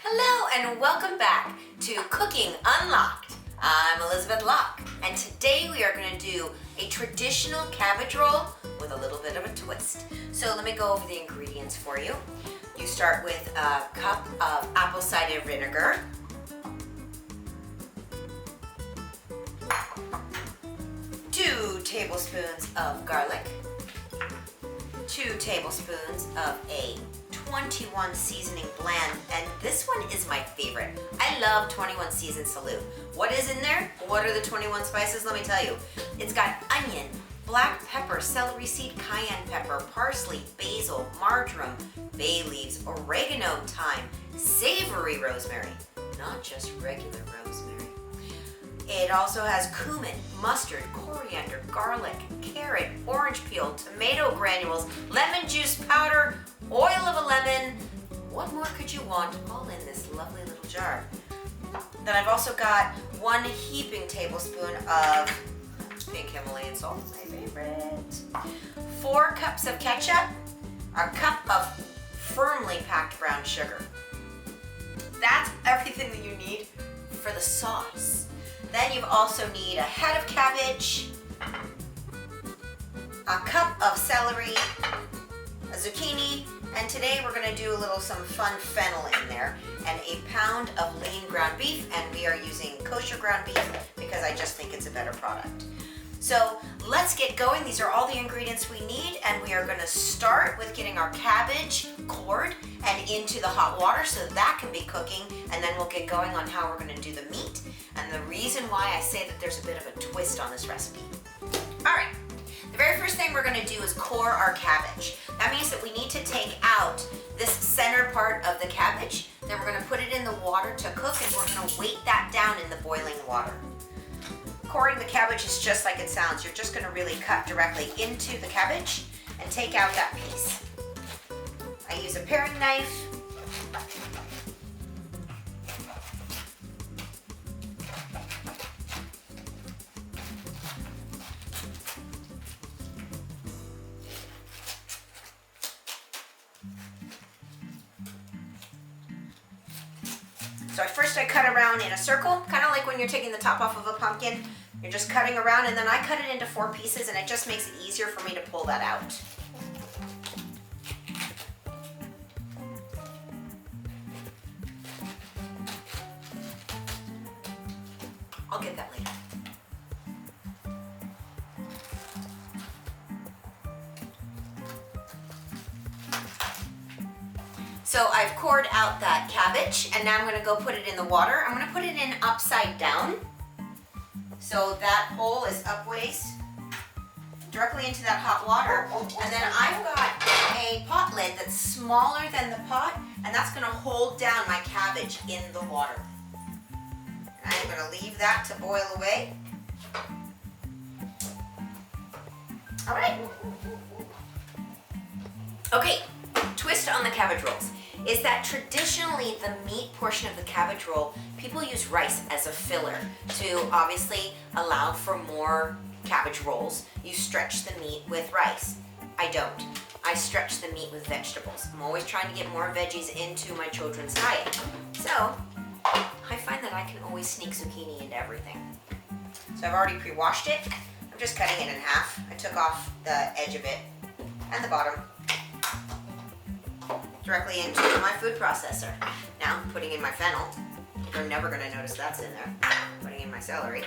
Hello and welcome back to Cooking Unlocked. I'm Elizabeth Locke, and today we are going to do a traditional cabbage roll with a little bit of a twist. So let me go over the ingredients for you. You start with a cup of apple cider vinegar, 2 tablespoons of garlic, 2 tablespoons of a 21 seasoning blend, and this one is my favorite. I love 21 season salute. What is in there? What are the 21 spices? Let me tell you. It's got onion, black pepper, celery seed, cayenne pepper, parsley, basil, marjoram, bay leaves, oregano, thyme, savory rosemary, not just regular rosemary. It also has cumin, mustard, coriander, garlic, carrot, orange peel, tomato granules, lemon juice powder, oil of a lemon. What more could you want all in this lovely little jar? Then I've also got 1 heaping tablespoon of pink Himalayan salt, my favorite. 4 cups of ketchup, a cup of firmly packed brown sugar. That's everything that you need for the sauce. Then you also need a head of cabbage, a cup of celery, a zucchini, and today we're going to do some fun fennel in there, and a pound of lean ground beef, and we are using kosher ground beef because I just think it's a better product. So let's get going. These are all the ingredients we need, and we are going to start with getting our cabbage cored and into the hot water so that can be cooking, and then we'll get going on how we're going to do the meat and the reason why I say that there's a bit of a twist on this recipe. All right. The very first thing we're going to do is core our cabbage. That means that we need to take out this center part of the cabbage. Then we're going to put it in the water to cook, and we're going to weight that down in the boiling water. Coring the cabbage is just like it sounds. You're just going to really cut directly into the cabbage and take out that piece. I use a paring knife. So first I cut around in a circle, kind of like when you're taking the top off of a pumpkin. You're just cutting around, and then I cut it into 4 pieces, and it just makes it easier for me to pull that out. I'll get that later. So I've cored out that cabbage, and now I'm going to go put it in the water. I'm going to put it in upside down. So that hole is up ways, directly into that hot water. And then I've got a pot lid that's smaller than the pot, and that's going to hold down my cabbage in the water. And I'm going to leave that to boil away. All right. Okay, twist on the cabbage rolls is that traditionally the meat portion of the cabbage roll, people use rice as a filler to obviously allow for more cabbage rolls. You stretch the meat with rice. I don't. I stretch the meat with vegetables. I'm always trying to get more veggies into my children's diet. So I find that I can always sneak zucchini into everything. So I've already pre-washed it. I'm just cutting it in half. I took off the edge of it and the bottom directly into my food processor. Now I'm putting in my fennel. You're never going to notice that's in there. Putting in my celery.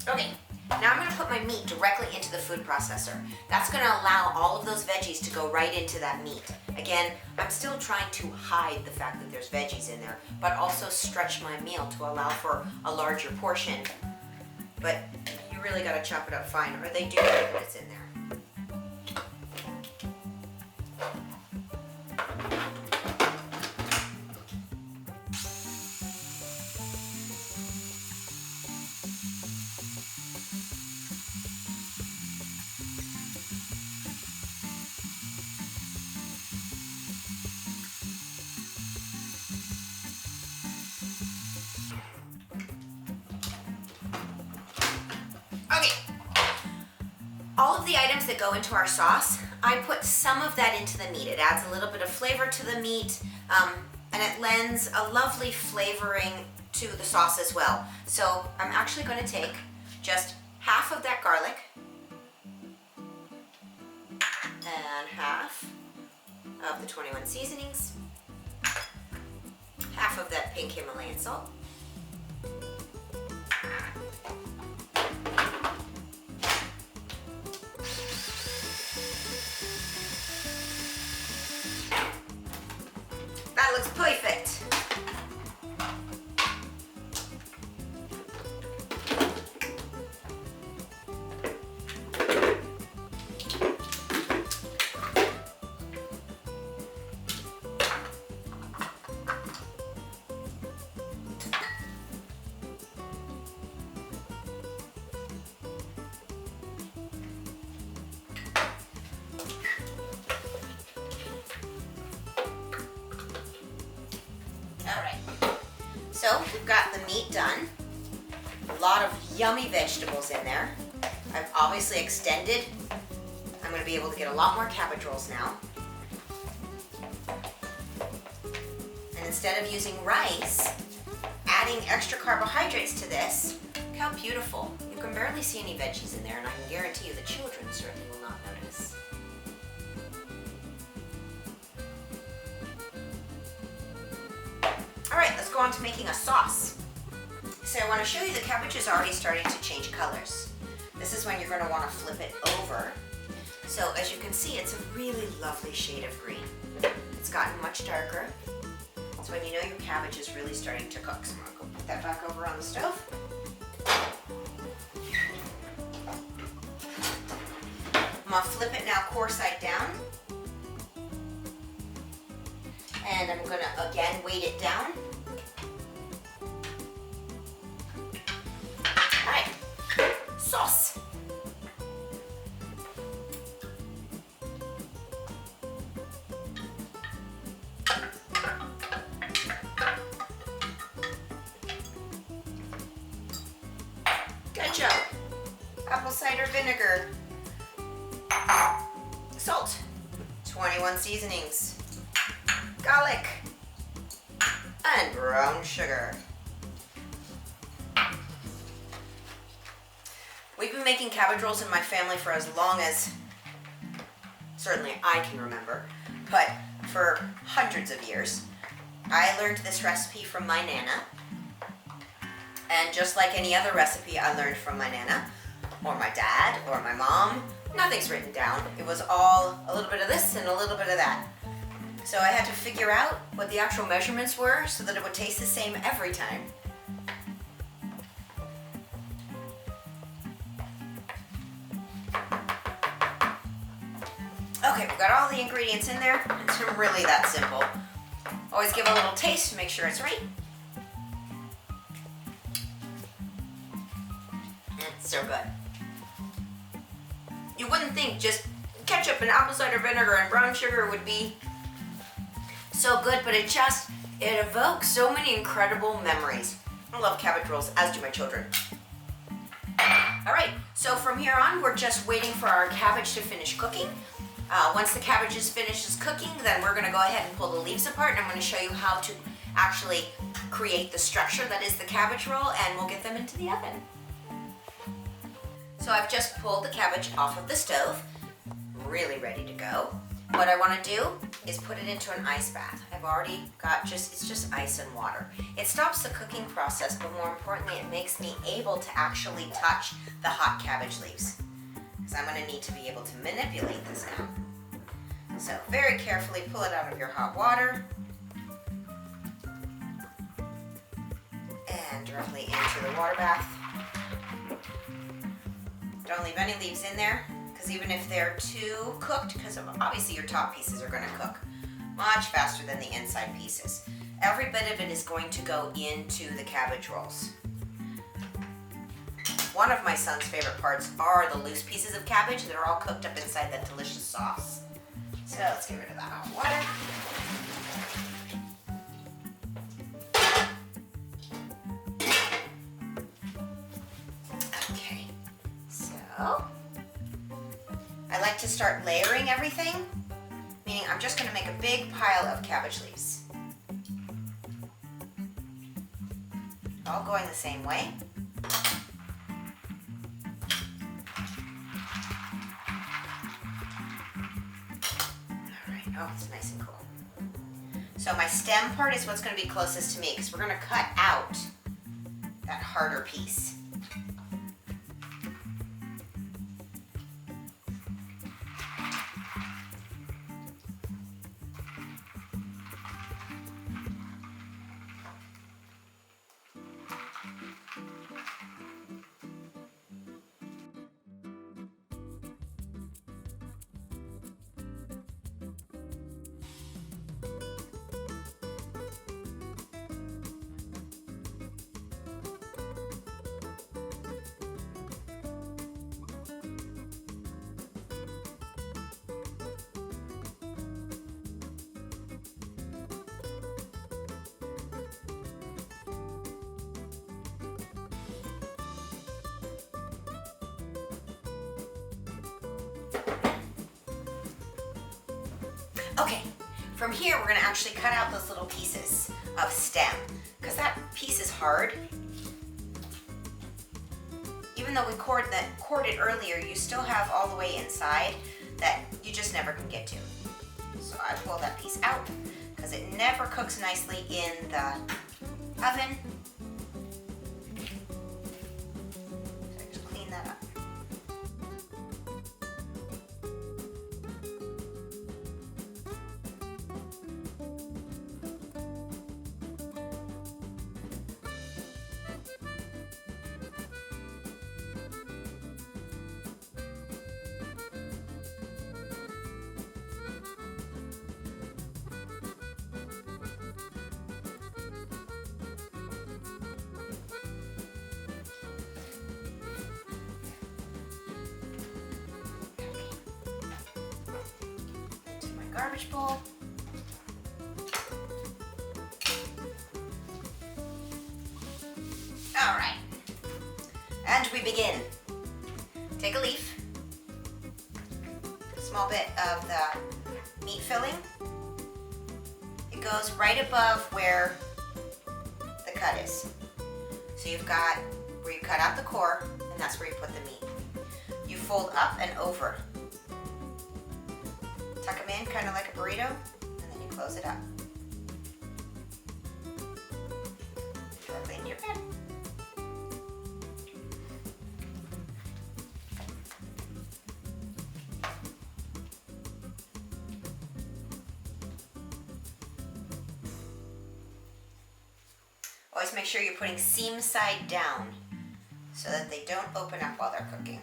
Okay, now I'm going to put my meat directly into the food processor. That's going to allow all of those veggies to go right into that meat. Again, I'm still trying to hide the fact that there's veggies in there, but also stretch my meal to allow for a larger portion. But you really got to chop it up fine, or they do know that it's in there. the items that go into our sauce, I put some of that into the meat. It adds a little bit of flavor to the meat, and it lends a lovely flavoring to the sauce as well. So I'm actually going to take just half of that garlic and half of the 21 seasonings, half of that pink Himalayan salt, that looks perfect. So we've got the meat done, a lot of yummy vegetables in there. I've obviously extended. I'm going to be able to get a lot more cabbage rolls now. And instead of using rice, adding extra carbohydrates to this, look how beautiful. You can barely see any veggies in there, and I can guarantee you the children certainly will not notice. Alright, let's go on to making a sauce. So I want to show you the cabbage is already starting to change colors. This is when you're going to want to flip it over. So as you can see, it's a really lovely shade of green. It's gotten much darker. That's when you know your cabbage is really starting to cook. So I'm going to go put that back over on the stove. I'm going to flip it now core side down. And I'm going to again weight it down. Alright, sauce. Ketchup, apple cider vinegar, salt, 21 seasonings, garlic, and brown sugar. We've been making cabbage rolls in my family for as long as certainly I can remember, but for hundreds of years. I learned this recipe from my Nana, and just like any other recipe I learned from my Nana, or my dad, or my mom, nothing's written down. It was all a little bit of this and a little bit of that. So I had to figure out what the actual measurements were so that it would taste the same every time. Okay, we've got all the ingredients in there. It's really that simple. Always give a little taste to make sure it's right. It's so good. You wouldn't think just ketchup and apple cider vinegar and brown sugar would be so good, but it evokes so many incredible memories. I love cabbage rolls, as do my children. All right, so from here on, we're just waiting for our cabbage to finish cooking. Once the cabbage finishes cooking, then we're gonna go ahead and pull the leaves apart, and I'm gonna show you how to actually create the structure that is the cabbage roll, and we'll get them into the oven. So I've just pulled the cabbage off of the stove, really ready to go. What I want to do is put it into an ice bath. I've already got it's just ice and water. It stops the cooking process, but more importantly, it makes me able to actually touch the hot cabbage leaves. Because I'm going to need to be able to manipulate this now. So very carefully pull it out of your hot water. And directly into the water bath. Don't leave any leaves in there, because even if they're too cooked, because obviously your top pieces are going to cook much faster than the inside pieces. Every bit of it is going to go into the cabbage rolls. One of my son's favorite parts are the loose pieces of cabbage that are all cooked up inside that delicious sauce. So let's get rid of that hot water. Okay, so like to start layering everything, meaning I'm just going to make a big pile of cabbage leaves. All going the same way. All right, oh, it's nice and cool. So my stem part is what's going to be closest to me because we're going to cut out that harder piece. Okay, from here we're going to actually cut out those little pieces of stem because that piece is hard. Even though we cored it earlier, you still have all the way inside that you just never can get to. So I pull that piece out because it never cooks nicely in the oven. So I just clean that up. Garbage bowl. All right, and we begin. Take a leaf, a small bit of the meat filling. It goes right above where the cut is. So you've got where you cut out the core, and that's where you put the meat. You fold up and over. Tuck them in kind of like a burrito, and then you close it up. Directly into your pan. Always make sure you're putting seam side down so that they don't open up while they're cooking.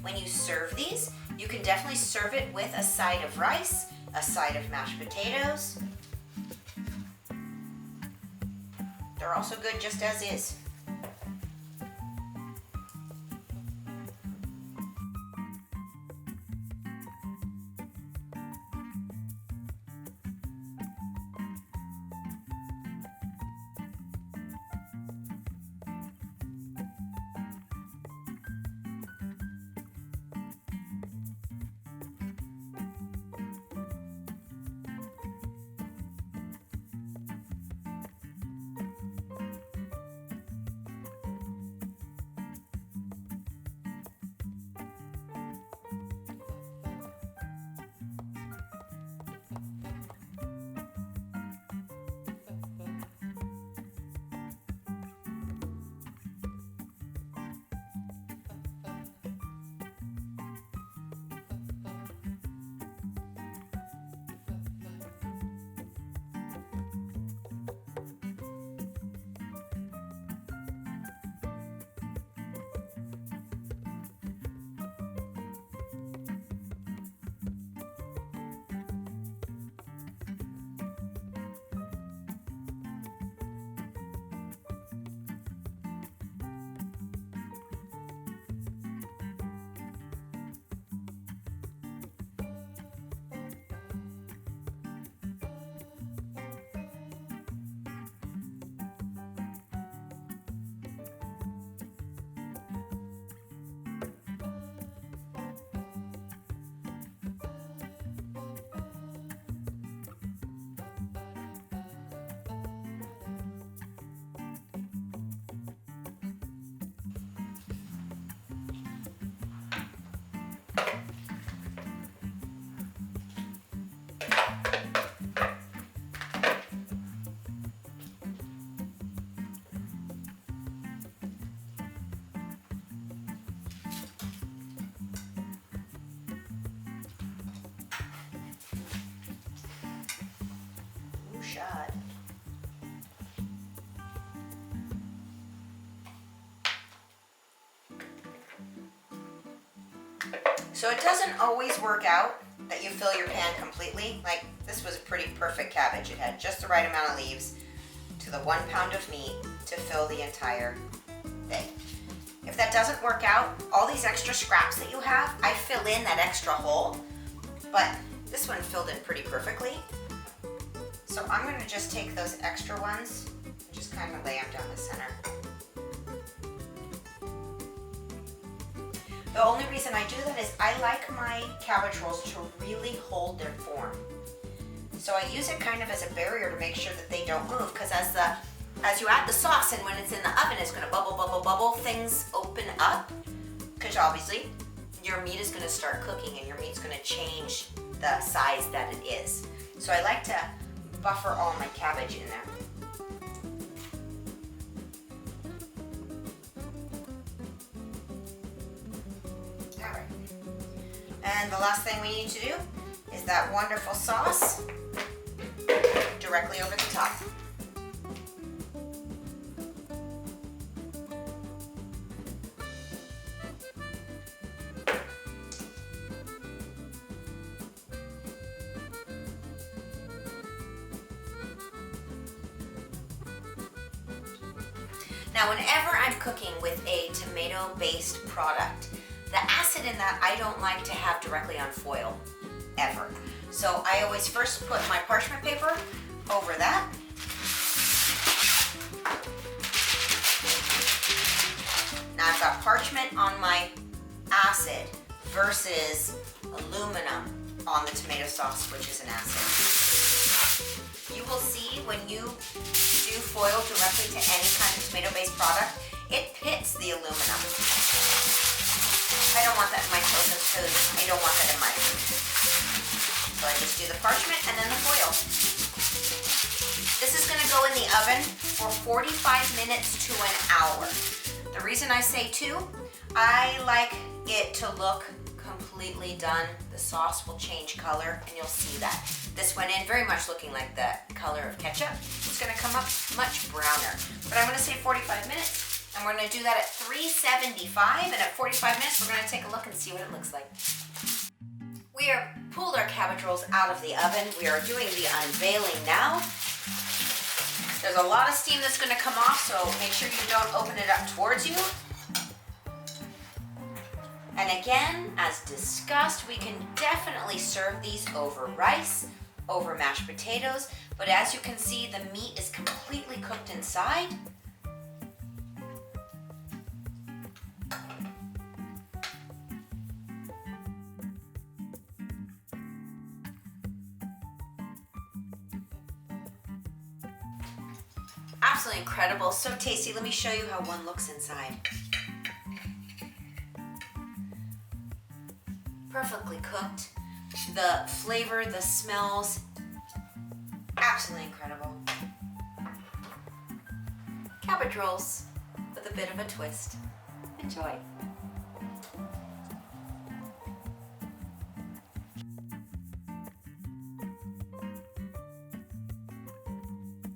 When you serve these, you can definitely serve it with a side of rice, a side of mashed potatoes. They're also good just as is. So it doesn't always work out that you fill your pan completely. Like this was a pretty perfect cabbage. It had just the right amount of leaves to the 1 pound of meat to fill the entire thing. If that doesn't work out, all these extra scraps that you have, I fill in that extra hole, but this one filled in pretty perfectly. So I'm going to just take those extra ones and just kind of lay them down the center. The only reason I do that is I like my cabbage rolls to really hold their form. So I use it kind of as a barrier to make sure that they don't move, because as you add the sauce and when it's in the oven, it's going to bubble, bubble, bubble, things open up, because obviously your meat is going to start cooking and your meat's going to change the size that it is. So I like to buffer all my cabbage in there. All right. And the last thing we need to do is that wonderful sauce directly over the top. Now, whenever I'm cooking with a tomato-based product, the acid in that I don't like to have directly on foil, ever. So I always first put my parchment paper over that. Now I've got parchment on my acid versus aluminum on the tomato sauce, which is an acid. You will see when you do foil directly to any kind of tomato-based product, it pits the aluminum. I don't want that in my toasted food. I don't want that in my food. So I just do the parchment and then the foil. This is going to go in the oven for 45 minutes to an hour. The reason I say 2, I like it to look completely done. The sauce will change color and you'll see that. This went in very much looking like the color of ketchup. It's going to come up much browner. But I'm going to say 45 minutes. And we're going to do that at 375, and at 45 minutes we're going to take a look and see what it looks like. We have pulled our cabbage rolls out of the oven. We are doing the unveiling now. There's a lot of steam that's going to come off, so make sure you don't open it up towards you. And again, as discussed, we can definitely serve these over rice, over mashed potatoes, but as you can see, the meat is completely cooked inside. Absolutely incredible, so tasty. Let me show you how one looks inside. Perfectly cooked. The flavor, the smells, absolutely incredible. Cabbage rolls with a bit of a twist. Enjoy.